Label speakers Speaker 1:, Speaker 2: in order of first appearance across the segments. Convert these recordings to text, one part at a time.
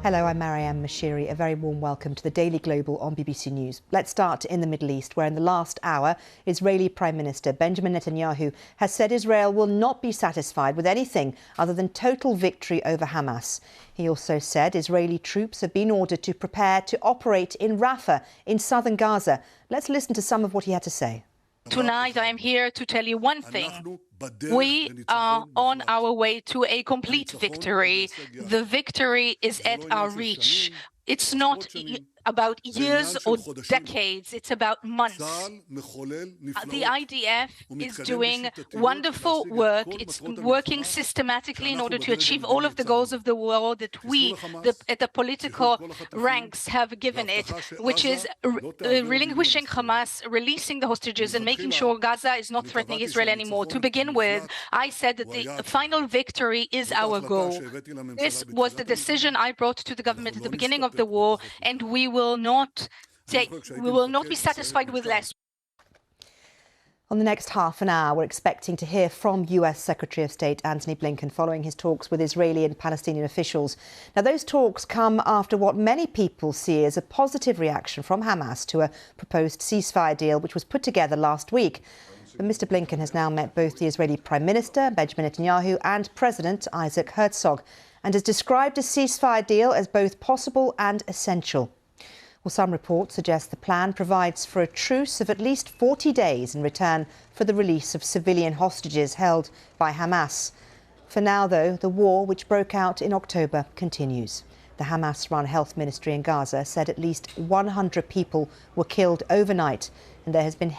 Speaker 1: Hello, I'm Marianne Mashiri. A very warm welcome to the Daily Global on BBC News. Let's start in the Middle East, where in the last hour, Israeli Prime Minister Benjamin Netanyahu has said Israel will not be satisfied with anything other than total victory over Hamas. He also said Israeli troops have been ordered to prepare to operate in Rafah in southern Gaza. Let's listen to some of what he had to say.
Speaker 2: Tonight, I am here to tell you one thing. We are on our way to a complete victory. The victory is at our reach. It's not about years or decades, it's about months. The IDF is doing wonderful work. It's working systematically in order to achieve all of the goals of the war that we, at the political ranks, have given it, which is relinquishing Hamas, releasing the hostages, and making sure Gaza is not threatening Israel anymore. To begin with, I said that the final victory is our goal. This was the decision I brought to the government at the beginning of the war, and we will not be satisfied with less.
Speaker 1: On the next half an hour, we're expecting to hear from US Secretary of State Antony Blinken following his talks with Israeli and Palestinian officials. Now, those talks come after what many people see as a positive reaction from Hamas to a proposed ceasefire deal which was put together last week. But Mr. Blinken has now met both the Israeli Prime Minister, Benjamin Netanyahu, and President Isaac Herzog, and has described a ceasefire deal as both possible and essential. Well, some reports suggest the plan provides for a truce of at least 40 days in return for the release of civilian hostages held by Hamas. For now, though, the war, which broke out in October, continues. The Hamas-run health ministry in Gaza said at least 100 people were killed overnight, and there has been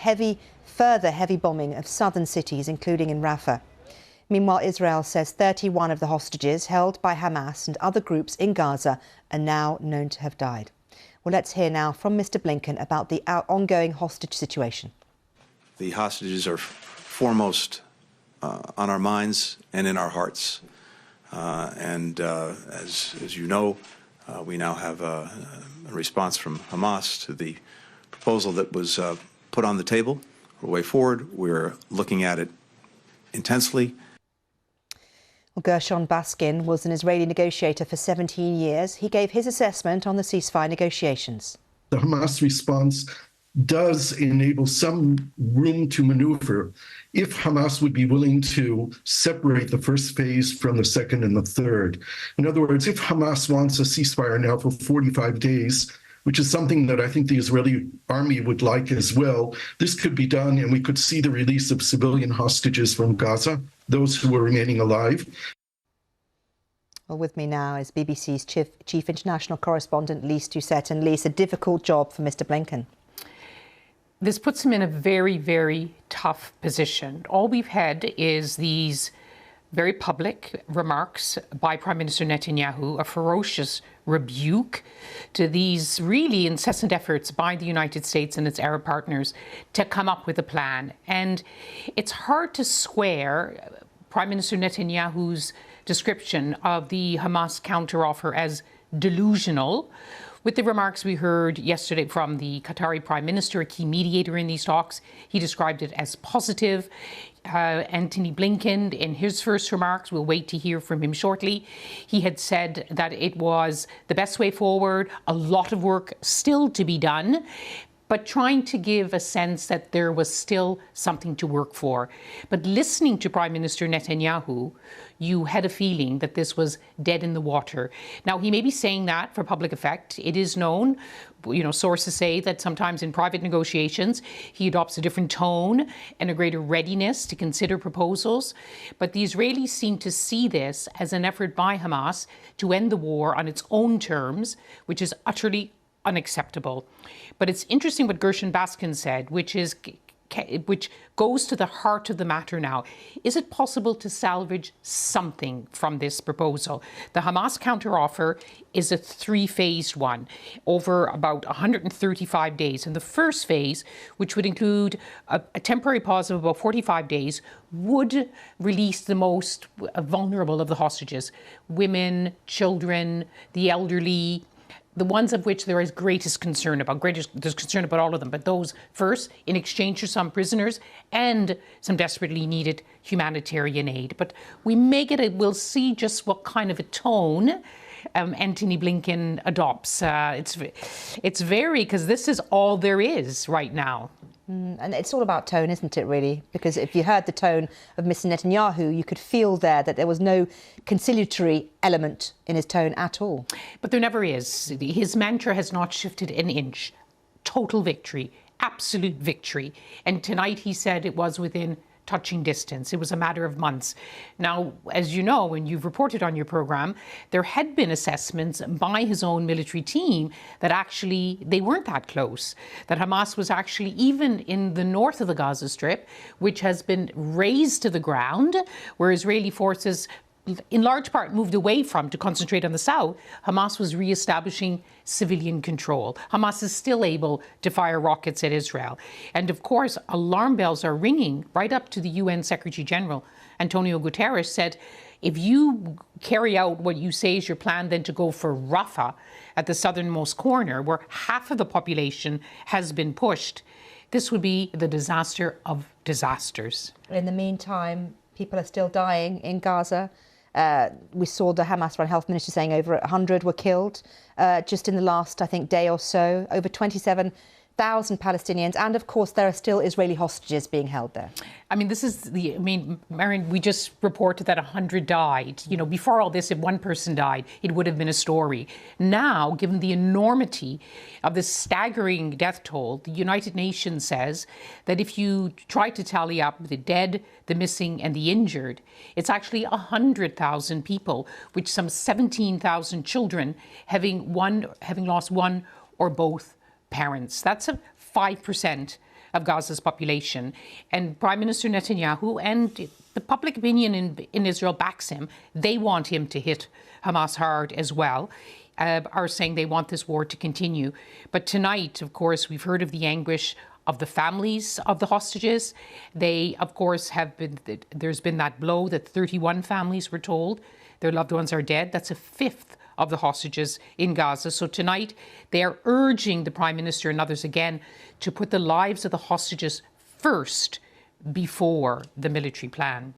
Speaker 1: further heavy bombing of southern cities, including in Rafah. Meanwhile, Israel says 31 of the hostages held by Hamas and other groups in Gaza are now known to have died. Well, let's hear now from Mr. Blinken about the ongoing hostage situation.
Speaker 3: The hostages are foremost on our minds and in our hearts. As you know, we now have a response from Hamas to the proposal that was put on the table. For a way forward, we're looking at it intensely.
Speaker 1: Well, Gershon Baskin was an Israeli negotiator for 17 years. He gave his assessment on the ceasefire negotiations.
Speaker 4: The Hamas response does enable some room to maneuver if Hamas would be willing to separate the first phase from the second and the third. In other words, if Hamas wants a ceasefire now for 45 days, which is something that I think the Israeli army would like as well, this could be done and we could see the release of civilian hostages from Gaza, those who are remaining alive.
Speaker 1: Well, with me now is BBC's Chief International Correspondent Lise Doucette. And Lise, a difficult job for Mr. Blinken.
Speaker 5: This puts him in a very, very tough position. All we've had is these very public remarks by Prime Minister Netanyahu, a ferocious rebuke to these really incessant efforts by the United States and its Arab partners to come up with a plan. And it's hard to square Prime Minister Netanyahu's description of the Hamas counteroffer as delusional with the remarks we heard yesterday from the Qatari Prime Minister, a key mediator in these talks. He described it as positive. Antony Blinken, in his first remarks, we'll wait to hear from him shortly, he had said that it was the best way forward, a lot of work still to be done, but trying to give a sense that there was still something to work for. But listening to Prime Minister Netanyahu, you had a feeling that this was dead in the water. Now, he may be saying that for public effect. It is known, sources say that sometimes in private negotiations, he adopts a different tone and a greater readiness to consider proposals. But the Israelis seem to see this as an effort by Hamas to end the war on its own terms, which is utterly unacceptable. But it's interesting what Gershon Baskin said, which goes to the heart of the matter now. Is it possible to salvage something from this proposal? The Hamas counteroffer is a three-phased one over about 135 days. And the first phase, which would include a temporary pause of about 45 days, would release the most vulnerable of the hostages: women, children, the elderly, the ones of which there is greatest concern about. There's concern about all of them, but those first, in exchange for some prisoners and some desperately needed humanitarian aid. But we'll see just what kind of a tone Antony Blinken adopts. It's very, because this is all there is right now.
Speaker 1: And it's all about tone, isn't it, really? Because if you heard the tone of Mr. Netanyahu, you could feel that there was no conciliatory element in his tone at all.
Speaker 5: But there never is. His mantra has not shifted an inch. Total victory, absolute victory. And tonight he said it was within touching distance. It was a matter of months. Now, as you know, and you've reported on your program, there had been assessments by his own military team that actually they weren't that close, that Hamas was actually even in the north of the Gaza Strip, which has been razed to the ground, where Israeli forces in large part moved away from to concentrate on the south. Hamas was re-establishing civilian control. Hamas is still able to fire rockets at Israel. And of course, alarm bells are ringing right up to the UN Secretary General. Antonio Guterres said, if you carry out what you say is your plan, then to go for Rafah at the southernmost corner, where half of the population has been pushed, this would be the disaster of disasters.
Speaker 1: In the meantime, people are still dying in Gaza. We saw the Hamas-run health minister saying over 100 were killed just in the last, I think, day or so. Over 27,000 Palestinians. And of course, there are still Israeli hostages being held there. I
Speaker 5: mean, Marion, we just reported that 100 died. You know, before all this, if one person died, it would have been a story. Now, given the enormity of this staggering death toll, the United Nations says that if you try to tally up the dead, the missing and the injured, it's actually 100,000 people, which some 17,000 children having lost one or both parents. That's 5% of Gaza's population. And Prime Minister Netanyahu and the public opinion in Israel backs him. They want him to hit Hamas hard as well, are saying they want this war to continue. But tonight, of course, we've heard of the anguish of the families of the hostages. They, of course, there's been that blow that 31 families were told their loved ones are dead. That's a fifth of the hostages in Gaza. So tonight, they are urging the Prime Minister and others again to put the lives of the hostages first before the military plan.